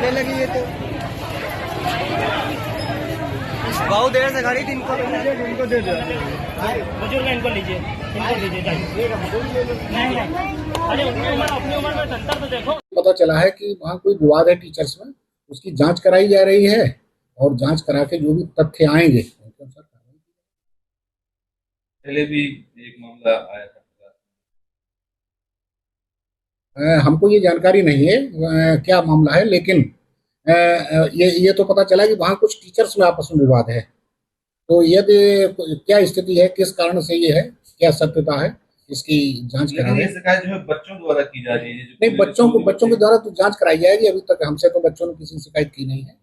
चलने लगी है तो बहुत देर से खड़ी थी। इनको दे दो, बुजुर्ग इनको लीजिए, इनको दीजिए नहीं अरे अपनी उम्र में अंतर तो देखो। पता चला है कि वहाँ कोई विवाद है टीचर्स में, उसकी जांच कराई जा रही है और जांच करा के जो भी तथ्य आएंगे उनके अनुसार पहले भी एक मामला आया था। हमको ये जानकारी नहीं है क्या मामला है, लेकिन ये तो पता चला कि वहाँ कुछ टीचर्स में आपस में विवाद है। तो यदि क्या स्थिति है, किस कारण से ये है, क्या सत्यता है, इसकी जांच करा रहे हैं। शिकायत जो है बच्चों द्वारा की जा रही है। नहीं, बच्चों के द्वारा तो जांच कराई जाएगी। अभी तक हमसे तो बच्चों ने किसी शिकायत की नहीं है,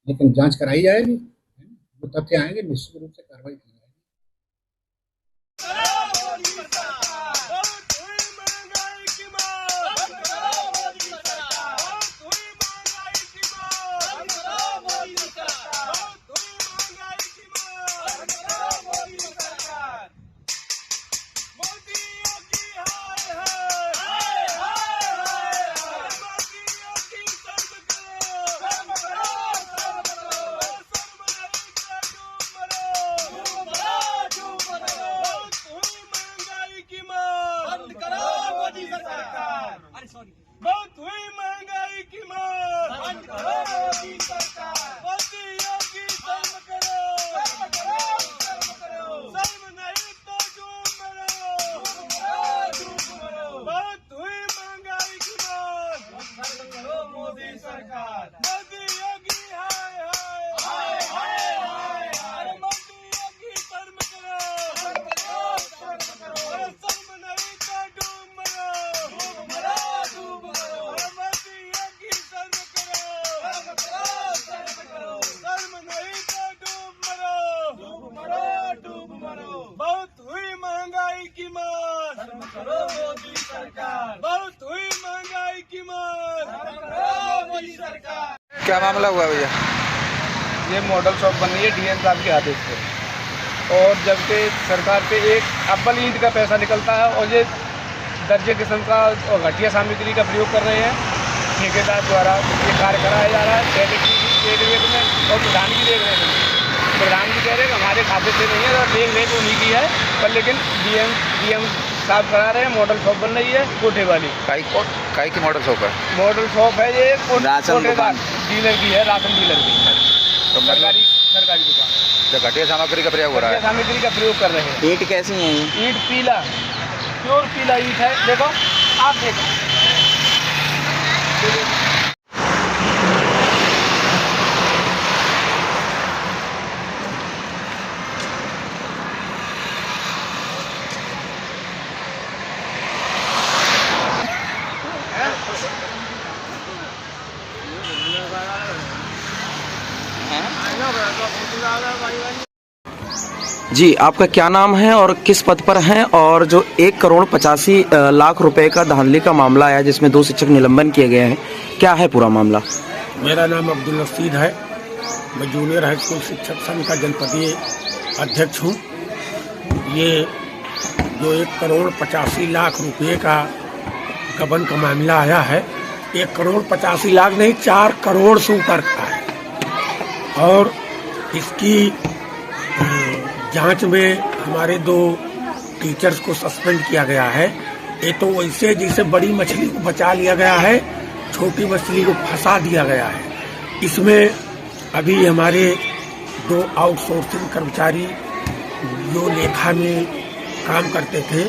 लेकिन जांच कराई जाएगी। जो तथ्य आएंगे निश्चित रूप से कार्रवाई की जाएगी। बहुत हुई महंगाई की मार, बंद करो मोदी सरकार, मोदी योगी शर्म करो, शर्म नहीं तो डूब मरो, बहुत हुई महंगाई की मार, बंद करो मोदी सरकार, मोदी योगी हाय हाय हाय हाय हाय, मोदी योगी शर्म करो, शर्म नहीं तो डूब मरो, बहुत हुई महंगाई की मार, मोदी सरकार, बहुत हुई महंगाई की मार, मोदी सरकार। क्या मामला हुआ भैया? ये मॉडल शॉप बन रही है डीएम साहब के आदेश पे, और जबकि सरकार पे एक अव्वल ईंट का पैसा निकलता है और ये दर्जे किस्म का और घटिया सामग्री का प्रयोग कर रहे हैं। ठेकेदार द्वारा ये कार्य कराया जा रहा है सेक्रेटरी की देख रेख में और प्रधान की देख रेख में। प्रधान जी कह रहे हैं हमारे खाते से नहीं है और देख रेख उन्हीं की है, पर लेकिन डीएम साहब करा रहे हैं। मॉडल शॉप बन रही है कोठे वाली। काई की मॉडल शॉप है? मॉडल शॉप है ये राशन दुकान डीलर की है, राशन डीलर की तो सरकारी दुकान। जो घटिया सामग्री का प्रयोग हो रहा है, सामग्री का प्रयोग कर रहे हैं। ईंट कैसी है? ईंट पीला, प्योर पीला ईंट है। देखो आप देखो जी, आपका क्या नाम है और किस पद पर हैं? और जो 1,85,00,000 रुपए का धांधली का मामला आया जिसमें 2 शिक्षक निलंबन किए गए हैं, क्या है पूरा मामला? मेरा नाम अब्दुल रशीद है। मैं जूनियर हाई स्कूल शिक्षक संघ का जनपदीय अध्यक्ष हूँ। ये जो 1,85,00,000 रुपये का गबन का मामला आया है, 1,85,00,000 नहीं 4 करोड़ से ऊपर का है। और इसकी जांच में हमारे 2 टीचर्स को सस्पेंड किया गया है। ये तो वैसे जैसे बड़ी मछली को बचा लिया गया है, छोटी मछली को फंसा दिया गया है। इसमें अभी हमारे 2 आउटसोर्सिंग कर्मचारी जो लेखा में काम करते थे,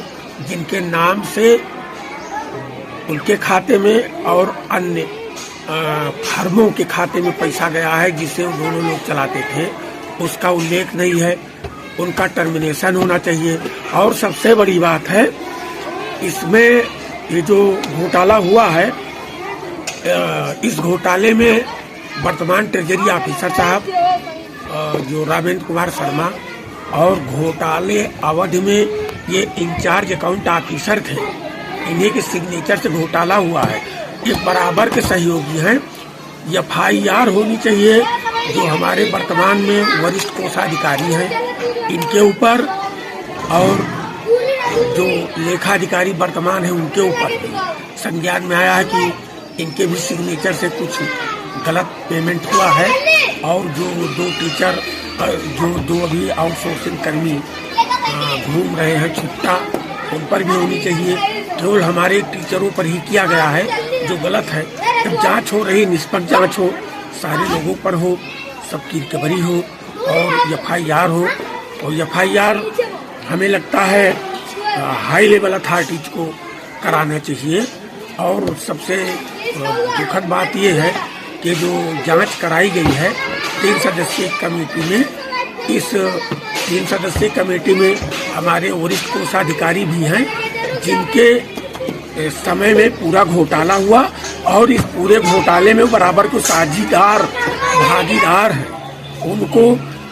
जिनके नाम से उनके खाते में और अन्य फर्मों के खाते में पैसा गया है जिसे दोनों लोग चलाते थे, उसका उल्लेख नहीं है। उनका टर्मिनेशन होना चाहिए। और सबसे बड़ी बात है, इसमें ये जो घोटाला हुआ है, इस घोटाले में वर्तमान ट्रेजरी ऑफिसर साहब जो रामेंद्र कुमार शर्मा और घोटाले अवधि में ये इंचार्ज अकाउंट ऑफिसर थे, इन्हीं के सिग्नेचर से घोटाला हुआ है। ये बराबर के सहयोगी हैं। FIR होनी चाहिए जो हमारे वर्तमान में वरिष्ठ कोषाधिकारी हैं इनके ऊपर, और जो लेखाधिकारी वर्तमान है उनके ऊपर भी संज्ञान में आया है कि इनके भी सिग्नेचर से कुछ गलत पेमेंट हुआ है और जो दो टीचर जो दो अभी आउटसोर्सिंग कर्मी घूम रहे हैं छुट्टा, उन पर भी होनी चाहिए। केवल हमारे टीचरों पर ही किया गया है जो गलत है। जब जांच हो रही, निष्पक्ष जांच हो, सारे लोगों पर हो, सबकी रिकवरी हो और FIR हो। और FIR हमें लगता है हाई लेवल अथॉरिटीज को कराना चाहिए। और सबसे दुखद बात यह है कि जो जांच कराई गई है 3 सदस्यीय कमेटी में, इस 3 सदस्यीय कमेटी में हमारे वरिष्ठ कोषाधिकारी भी हैं जिनके समय में पूरा घोटाला हुआ और इस पूरे घोटाले में बराबर को साझीदार भागीदार हैं। उनको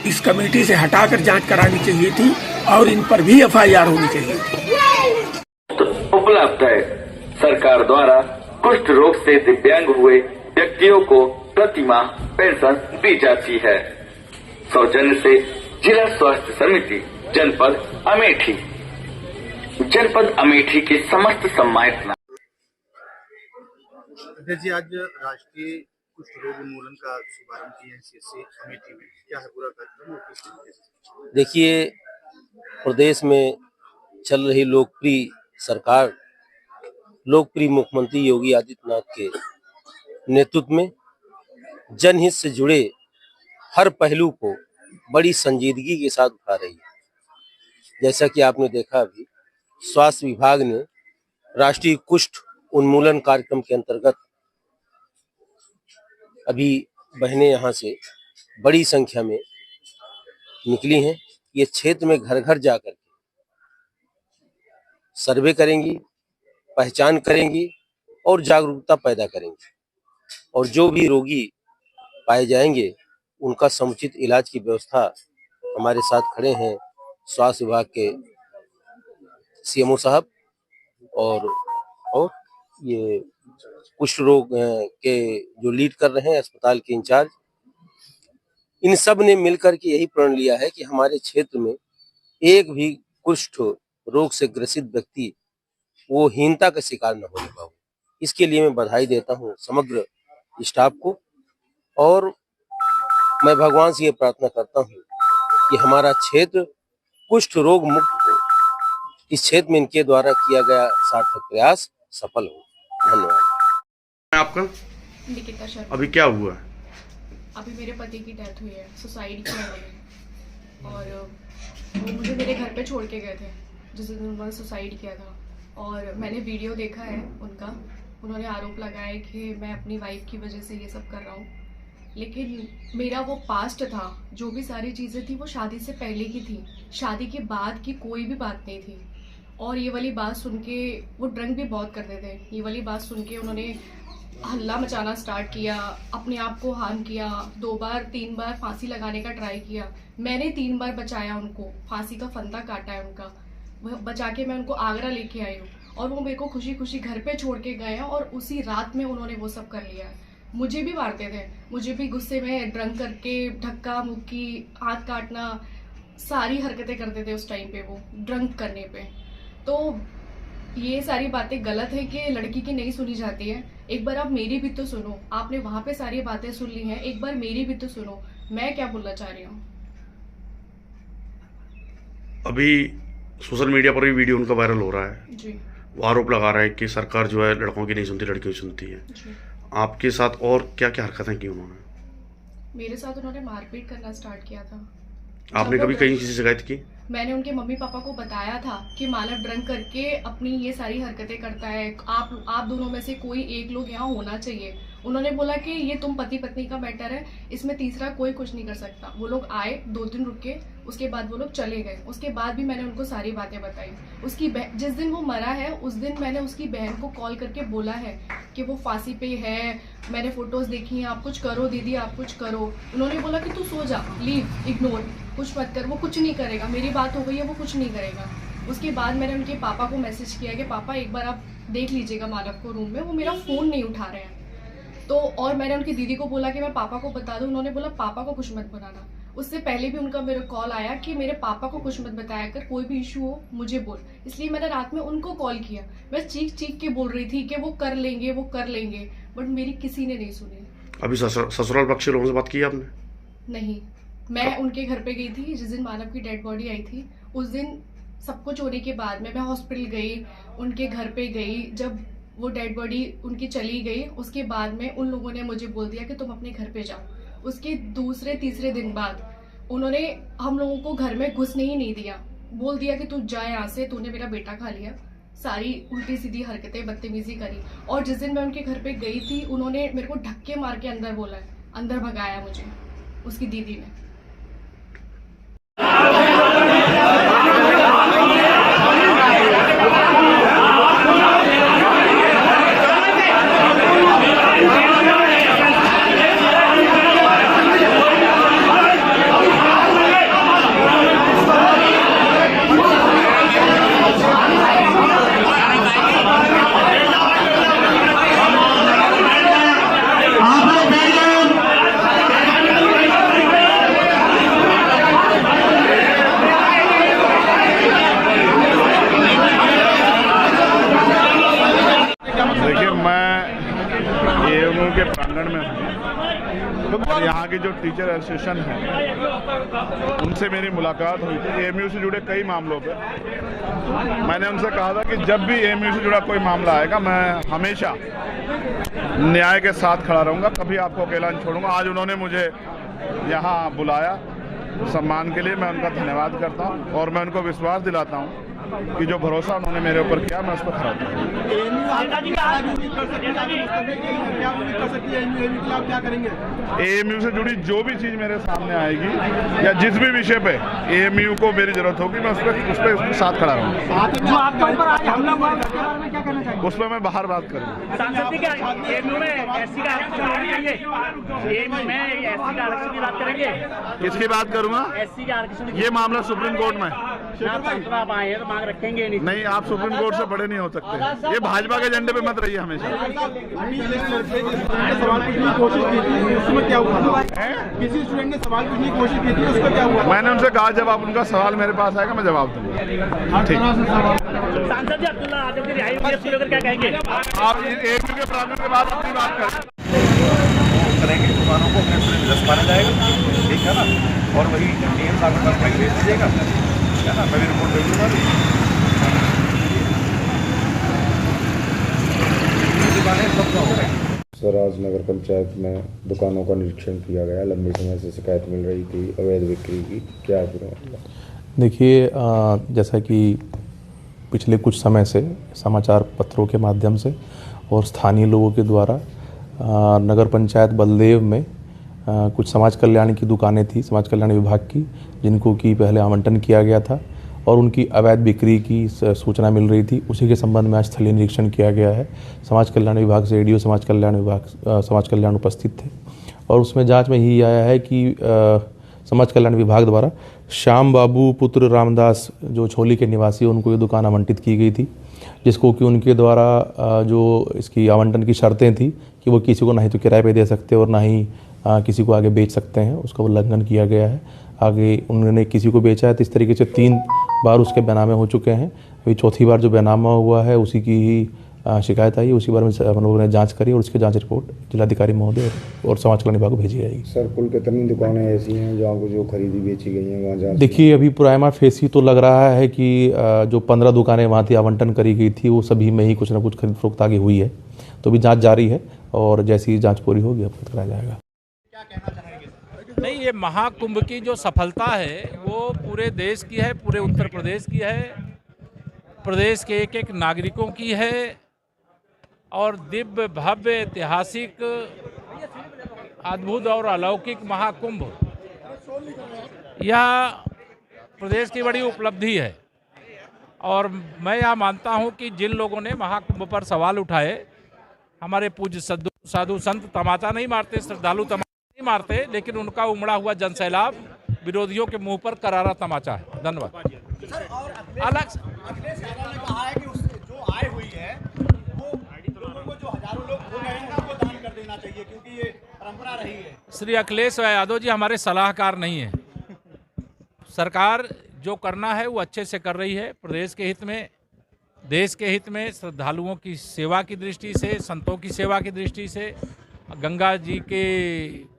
इस कमेटी से हटाकर जांच करानी चाहिए थी और इन पर भी FIR होनी चाहिए थी। उपलब्ध है। सरकार द्वारा कुष्ठ रोग से दिव्यांग हुए व्यक्तियों को प्रतिमाह पेंशन दी जाती है। सौजन्य से जिला स्वास्थ्य समिति जनपद अमेठी के समस्त सम्मानित जी, आज राष्ट्रीय कुष्ठ रोग उन्मूलन का शुभारंभ किया है CSC अमेठी में, क्या है पूरा कार्यक्रम और किस तरीके से? देखिए, प्रदेश में चल रही लोकप्रिय सरकार, लोकप्रिय मुख्यमंत्री योगी आदित्यनाथ के नेतृत्व में जनहित से जुड़े हर पहलू को बड़ी संजीदगी के साथ उठा रही है। जैसा कि आपने देखा, अभी स्वास्थ्य विभाग ने राष्ट्रीय कुष्ठ उन्मूलन कार्यक्रम के अंतर्गत अभी बहनें यहाँ से बड़ी संख्या में निकली हैं। ये क्षेत्र में घर घर जाकर सर्वे करेंगी, पहचान करेंगी और जागरूकता पैदा करेंगी। और जो भी रोगी पाए जाएंगे उनका समुचित इलाज की व्यवस्था हमारे साथ खड़े हैं स्वास्थ्य विभाग के CMO साहब और ये कुष्ठ रोग के जो लीड कर रहे हैं अस्पताल के इंचार्ज। इन सब ने मिलकर के यही प्रण लिया है कि हमारे क्षेत्र में एक भी कुष्ठ रोग से ग्रसित व्यक्ति वो हीनता का शिकार न होने पाए। इसके लिए मैं बधाई देता हूँ समग्र स्टाफ को और मैं भगवान से ये प्रार्थना करता हूँ कि हमारा क्षेत्र कुष्ठ रोग मुक्त हो। इस क्षेत्र में इनके द्वारा किया गया सार्थक प्रयास सफल हो। धन्यवाद। आपका निकिता शर्मा। अभी क्या हुआ? अभी मेरे पति की डेथ हुई है, सुसाइड किया उन्होंने और वो मुझे मेरे घर पे छोड़ के गए थे जिस दिन उन्होंने सुसाइड किया था। और मैंने वीडियो देखा है उनका, उन्होंने आरोप लगाया कि मैं अपनी वाइफ की वजह से ये सब कर रहा हूँ, लेकिन मेरा वो पास्ट था, जो भी सारी चीज़ें थी वो शादी से पहले की थी, शादी के बाद की कोई भी बात नहीं थी। और ये वाली बात सुन के वो ड्रंक भी बहुत करते थे, ये वाली बात सुन के उन्होंने हल्ला मचाना स्टार्ट किया, अपने आप को हार्म किया, 2 बार 3 बार फांसी लगाने का ट्राई किया। मैंने 3 बार बचाया उनको, फांसी का फंदा काटा है उनका, वह बचा के मैं उनको आगरा लेके आई हूँ और वो मेरे को खुशी खुशी घर पे छोड़ के गए हैं और उसी रात में उन्होंने वो सब कर लिया है। मुझे भी मारते थे, मुझे भी गुस्से में ड्रंक करके धक्का मुक्की, हाथ काटना, सारी हरकतें करते थे उस टाइम पे वो ड्रंक करने पे। तो ये सारी बातें गलत है कि लड़की की नहीं सुनी जाती है। एक बार आप मेरी भी तो सुनो, आपने वहां पे सारी बातें सुन ली हैं, एक बार मेरी भी तो सुनो, मैं क्या बोलना चाह रही हूँ। अभी सोशल मीडिया पर भी वीडियो उनका वायरल हो रहा है जी। वो आरोप लगा रहा है कि सरकार जो है लड़कों की नहीं सुनती, लड़कियों की सुनती है जी। आपके साथ और क्या क्या हरकतें की उन्होंने? मेरे साथ उन्होंने मारपीट करना स्टार्ट किया था। आपने कभी कहीं किसी से शिकायत की? मैंने उनके मम्मी पापा को बताया था कि मानव ड्रंक करके अपनी ये सारी हरकतें करता है, आप दोनों में से कोई एक लोग यहाँ होना चाहिए। उन्होंने बोला कि ये तुम पति पत्नी का मैटर है, इसमें तीसरा कोई कुछ नहीं कर सकता। वो लोग आए, 2 दिन रुके, उसके बाद वो लोग चले गए। उसके बाद भी मैंने उनको सारी बातें बताई। उसकी जिस दिन वो मरा है उस दिन मैंने उसकी बहन को कॉल करके बोला है कि वो फांसी पे है, मैंने फोटोज देखी हैं, आप कुछ करो दीदी, आप कुछ करो। उन्होंने बोला कि तू सो जा, लीव, इग्नोर, कुछ मत कर, वो कुछ नहीं करेगा, मेरी बात हो गई है, वो कुछ नहीं करेगा। उसके बाद मैंने उनके पापा को मैसेज किया कि पापा एक बार आप देख लीजिएगा मानव को रूम में, वो मेरा फ़ोन नहीं उठा रहे हैं। तो और मैंने उनकी दीदी को बोला कि मैं पापा को बता दूं, उन्होंने बोला पापा को कुछ मत बताना। उससे पहले भी उनका मेरा कॉल आया कि मेरे पापा को कुछ मत बताया कर, कोई भी इशू हो मुझे बोल। इसलिए मैंने रात में उनको कॉल किया, मैं चीख चीख के बोल रही थी कि वो कर लेंगे, वो कर लेंगे, बट मेरी किसी ने नहीं सुनी। अभी ससुराल पक्ष के लोगों से बात की आपने? नहीं, मैं उनके घर पे गई थी जिस दिन मानव की डेड बॉडी आई थी। उस दिन सब कुछ होने के बाद में मैं हॉस्पिटल गई, उनके घर पे गई। जब वो डेड बॉडी उनकी चली गई, उसके बाद में उन लोगों ने मुझे बोल दिया कि तुम अपने घर पे जाओ। उसके दूसरे तीसरे दिन बाद उन्होंने हम लोगों को घर में घुसने ही नहीं दिया। बोल दिया कि तू जा यहाँ से, तूने मेरा बेटा खा लिया। सारी उल्टी सीधी हरकतें, बदतमीजी करी। और जिस दिन मैं उनके घर पे गई थी, उन्होंने मेरे को धक्के मार के अंदर बोला है, अंदर भगाया मुझे उसकी दीदी ने। के प्रांगण में हूँ और यहाँ की जो टीचर एसोसिएशन है उनसे मेरी मुलाकात हुई थी एएमयू से जुड़े कई मामलों पे। मैंने उनसे कहा था कि जब भी एएमयू से जुड़ा कोई मामला आएगा मैं हमेशा न्याय के साथ खड़ा रहूँगा, कभी आपको अकेला नहीं छोड़ूंगा। आज उन्होंने मुझे यहाँ बुलाया सम्मान के लिए, मैं उनका धन्यवाद करता हूँ और मैं उनको विश्वास दिलाता हूँ कि जो भरोसा उन्होंने मेरे ऊपर किया मैं उस पर खरा उतरूंगा। एएमयू से जुड़ी जो भी चीज मेरे सामने आएगी या जिस भी विषय पे एएमयू को मेरी जरूरत होगी मैं उस पर उसके साथ खड़ा रहूँगा। उस पर मैं बाहर बात करूँगा। किसकी बात करूँगा? ये मामला सुप्रीम कोर्ट में रखेंगे नहीं, आप सुप्रीम कोर्ट से बड़े नहीं हो सकते। ये भाजपा के एजेंडे पे मत रहिए हमेशा। किसी स्टूडेंट ने सवाल पूछने की कोशिश की थी, उसका क्या हुआ? मैंने उनसे कहा जब आप उनका सवाल मेरे पास आएगा मैं जवाब दूंगा। ठीक। सांसद जी अब्दुल्ला आजम की रिहाई हुई है, क्या कहेंगे आप एएमयू के प्रांगण के बाद अपनी बात करेंगे? दुकानों को अपने पूरे माना जाएगा, ठीक है ना? और वही डीएम साहब का भेज दीजिएगा, है ना? मैं भी रिपोर्ट भेज दूंगा। सर, आज नगर पंचायत में दुकानों का निरीक्षण किया गया। लंबे समय से शिकायत मिल रही थी अवैध बिक्री की, क्या है पूरा मामला? देखिए, जैसा कि पिछले कुछ समय से समाचार पत्रों के माध्यम से और स्थानीय लोगों के द्वारा नगर पंचायत बलदेव में कुछ समाज कल्याण की दुकानें थी, समाज कल्याण विभाग की, जिनको कि पहले आवंटन किया गया था और उनकी अवैध बिक्री की सूचना मिल रही थी। उसी के संबंध में आज स्थलीय निरीक्षण किया गया है। समाज कल्याण विभाग से एडीओ समाज कल्याण उपस्थित थे और उसमें जांच में यही आया है कि समाज कल्याण विभाग द्वारा श्याम बाबू पुत्र रामदास जो छोली के निवासी, उनको ये दुकान आवंटित की गई थी, जिसको कि उनके द्वारा जो इसकी आवंटन की शर्तें थी कि वो किसी को ना ही तो किराए पे दे सकते और ना ही किसी को आगे बेच सकते हैं, उसका उल्लंघन किया गया है। आगे उन्होंने किसी को बेचा है तो इस तरीके से 3 बार उसके बैनामे हो चुके हैं। अभी चौथी बार जो बैनामा हुआ है उसी की ही शिकायत आई, उसी बारे में हम लोगों ने जांच करी और उसकी जांच रिपोर्ट जिलाधिकारी महोदय और समाज कल्याण विभाग को भेजी जाएगी। सर, कुल कितनी दुकानें ऐसी हैं जहाँ को जो खरीदी बेची गई हैं वहाँ जांच? देखिए, अभी प्राइमा फेसी तो लग रहा है कि जो 15 दुकानें वहाँ थी आवंटन करी गई थी, वो सभी में ही कुछ ना कुछ खरीद फरोख्त आगे हुई है। तो अभी जाँच जारी है और जैसी जाँच पूरी होगी अवगत कराया जाएगा। नहीं, ये महाकुंभ की जो सफलता है वो पूरे देश की है, पूरे उत्तर प्रदेश की है, प्रदेश के एक एक नागरिकों की है और दिव्य भव्य ऐतिहासिक अद्भुत और अलौकिक महाकुंभ यह प्रदेश की बड़ी उपलब्धि है। और मैं यह मानता हूं कि जिन लोगों ने महाकुंभ पर सवाल उठाए, हमारे पूज्य साधु संत तमाचा नहीं मारते, श्रद्धालु तमाचा नहीं मारते, लेकिन उनका उमड़ा हुआ जनसैलाब विरोधियों के मुंह पर करारा तमाचा है। धन्यवाद। अलग अखिलेश यादव ने कहा है कि जो आय हुई है वो लोगों को, जो हजारों लोग हो गए हैं, उनको दान कर देना चाहिए क्योंकि ये परंपरा रही है। श्री अखिलेश यादव जी हमारे सलाहकार नहीं है। सरकार जो करना है वो अच्छे से कर रही है, प्रदेश के हित में, देश के हित में, श्रद्धालुओं की सेवा की दृष्टि से, संतों की सेवा की दृष्टि से गंगा जी के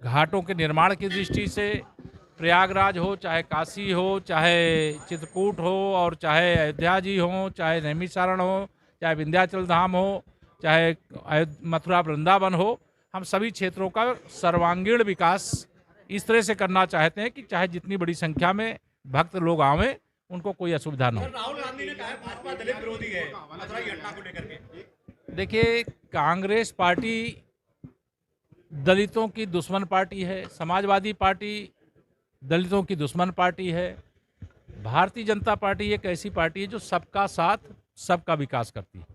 घाटों के निर्माण की दृष्टि से, प्रयागराज हो, चाहे काशी हो, चाहे चित्रकूट हो, और चाहे अयोध्या जी हो, चाहे नैमिषारण हो, चाहे विंध्याचल धाम हो, चाहे मथुरा वृंदावन हो, हम सभी क्षेत्रों का सर्वांगीण विकास इस तरह से करना चाहते हैं कि चाहे जितनी बड़ी संख्या में भक्त लोग आवें, उनको कोई असुविधा न हो। राहुल गांधी ने कहा है भाजपा दलित विरोधी है मथुरा की घटना को लेकर के। देखिए, कांग्रेस पार्टी दलितों की दुश्मन पार्टी है, समाजवादी पार्टी दलितों की दुश्मन पार्टी है। भारतीय जनता पार्टी एक ऐसी पार्टी है जो सबका साथ, सबका विकास करती है।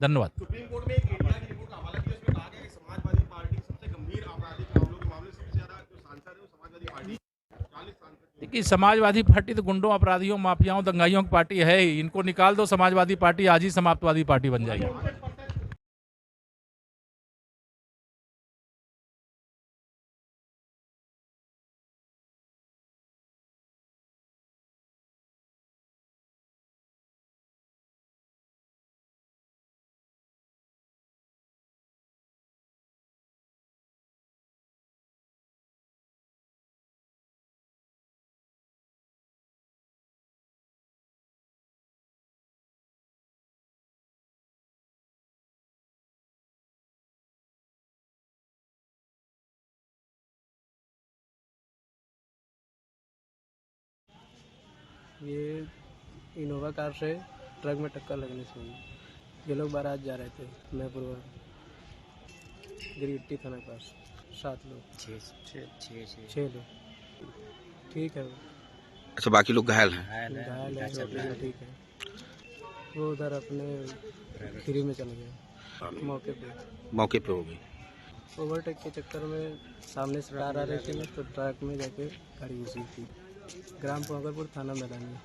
धन्यवाद। सुप्रीम कोर्ट में एक इंडिया की रिपोर्ट का हवाला किया, उसमें कहा गया कि समाजवादी पार्टी सबसे गंभीर आपराधिक मामलों के मामले सबसे ज्यादा जो सांसद है वो समाजवादी पार्टी 40 सांसद। देखिए, समाजवादी पार्टी तो गुंडों, अपराधियों, माफियाओं, दंगाइयों की पार्टी है ही। इनको निकाल दो समाजवादी पार्टी, आज ही समाजवादी पार्टी बन जाएगी। ये इनोवा कार से ट्रक में टक्कर लगने से हुई। ये लोग बारात जा रहे थे महपुरवा गिरिट्टी थाना पास। 7 लोग, 6 लोग। ठीक है। अच्छा, बाकी लोग घायल हैं? घायल है, ठीक है। वो उधर अपने फ्री में चले गए मौके पे हो गई। ओवरटेक के चक्कर में सामने से कार आ रही थी तो ट्रक में जाके गाड़ी घुसी थी। ग्राम पोंगरपुर थाना मैदान में।